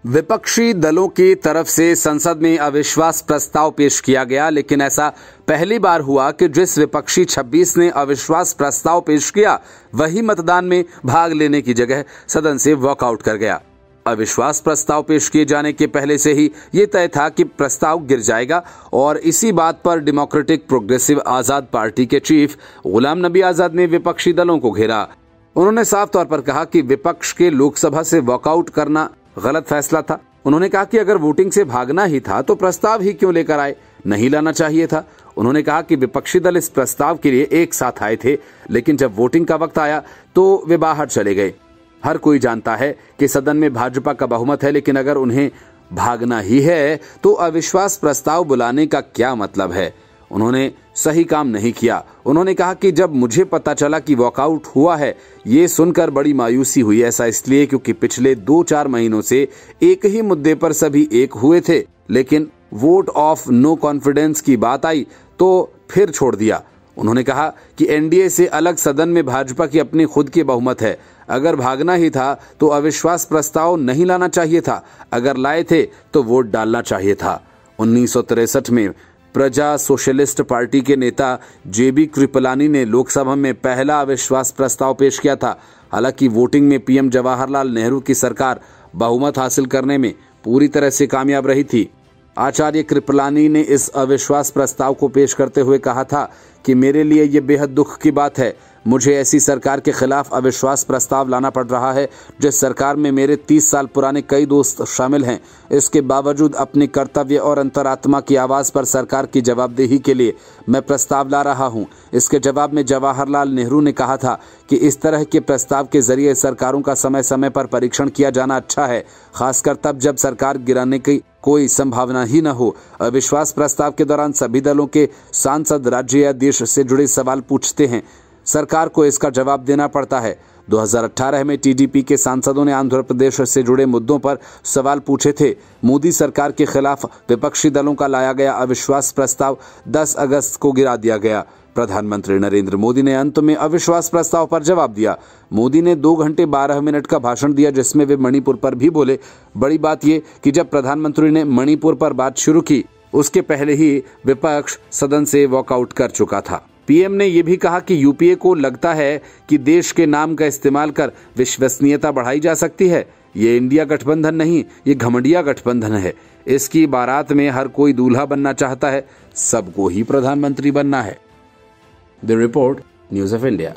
विपक्षी दलों की तरफ से संसद में अविश्वास प्रस्ताव पेश किया गया, लेकिन ऐसा पहली बार हुआ कि जिस विपक्षी 26 ने अविश्वास प्रस्ताव पेश किया वही मतदान में भाग लेने की जगह सदन से वॉकआउट कर गया। अविश्वास प्रस्ताव पेश किए जाने के पहले से ही ये तय था कि प्रस्ताव गिर जाएगा और इसी बात पर डेमोक्रेटिक प्रोग्रेसिव आजाद पार्टी के चीफ गुलाम नबी आजाद ने विपक्षी दलों को घेरा। उन्होंने साफ तौर पर कहा कि विपक्ष के लोकसभा से वॉकआउट करना गलत फैसला था। उन्होंने कहा कि अगर वोटिंग से भागना ही था तो प्रस्ताव ही क्यों लेकर आए, नहीं लाना चाहिए था। उन्होंने कहा कि विपक्षी दल इस प्रस्ताव के लिए एक साथ आए थे, लेकिन जब वोटिंग का वक्त आया तो वे बाहर चले गए। हर कोई जानता है कि सदन में भाजपा का बहुमत है, लेकिन अगर उन्हें भागना ही है तो अविश्वास प्रस्ताव बुलाने का क्या मतलब है। उन्होंने सही काम नहीं किया। उन्होंने कहा कि जब मुझे पता चला कि वॉकआउट हुआ है, ये सुनकर बड़ी मायूसी हुई। ऐसा इसलिए क्योंकि पिछले 2-4 महीनों से एक ही मुद्दे पर सभी एक हुए थे, लेकिन वोट ऑफ नो कॉन्फिडेंस की बात आई तो फिर छोड़ दिया। उन्होंने कहा कि एनडीए से अलग सदन में भाजपा की अपनी खुद की बहुमत है। अगर भागना ही था तो अविश्वास प्रस्ताव नहीं लाना चाहिए था, अगर लाए थे तो वोट डालना चाहिए था। 1963 में प्रजा सोशलिस्ट पार्टी के नेता जेबी कृपलानी ने लोकसभा में पहला अविश्वास प्रस्ताव पेश किया था। हालांकि वोटिंग में पीएम जवाहरलाल नेहरू की सरकार बहुमत हासिल करने में पूरी तरह से कामयाब रही थी। आचार्य कृपलानी ने इस अविश्वास प्रस्ताव को पेश करते हुए कहा था कि मेरे लिए ये बेहद दुख की बात है। मुझे ऐसी सरकार के खिलाफ अविश्वास प्रस्ताव लाना पड़ रहा है जिस सरकार में मेरे 30 साल पुराने कई दोस्त शामिल हैं। इसके बावजूद अपनी कर्तव्य और अंतरात्मा की आवाज पर सरकार की जवाबदेही के लिए मैं प्रस्ताव ला रहा हूं। इसके जवाब में जवाहरलाल नेहरू ने कहा था कि इस तरह के प्रस्ताव के जरिए सरकारों का समय समय पर परीक्षण किया जाना अच्छा है, खासकर तब जब सरकार गिराने की कोई संभावना ही न हो। अविश्वास प्रस्ताव के दौरान सभी दलों के सांसद राज्य या देश से जुड़े सवाल पूछते हैं, सरकार को इसका जवाब देना पड़ता है। 2018 में टीडीपी के सांसदों ने आंध्र प्रदेश से जुड़े मुद्दों पर सवाल पूछे थे। मोदी सरकार के खिलाफ विपक्षी दलों का लाया गया अविश्वास प्रस्ताव 10 अगस्त को गिरा दिया गया। प्रधानमंत्री नरेंद्र मोदी ने अंत में अविश्वास प्रस्ताव पर जवाब दिया। मोदी ने 2 घंटे 12 मिनट का भाषण दिया, जिसमें वे मणिपुर पर भी बोले। बड़ी बात यह कि जब प्रधानमंत्री ने मणिपुर पर बात शुरू की उसके पहले ही विपक्ष सदन से वॉकआउट कर चुका था। पीएम ने यह भी कहा कि यूपीए को लगता है कि देश के नाम का इस्तेमाल कर विश्वसनीयता बढ़ाई जा सकती है। ये इंडिया गठबंधन नहीं, ये घमंडिया गठबंधन है। इसकी बारात में हर कोई दूल्हा बनना चाहता है, सबको ही प्रधानमंत्री बनना है। The report, news of India.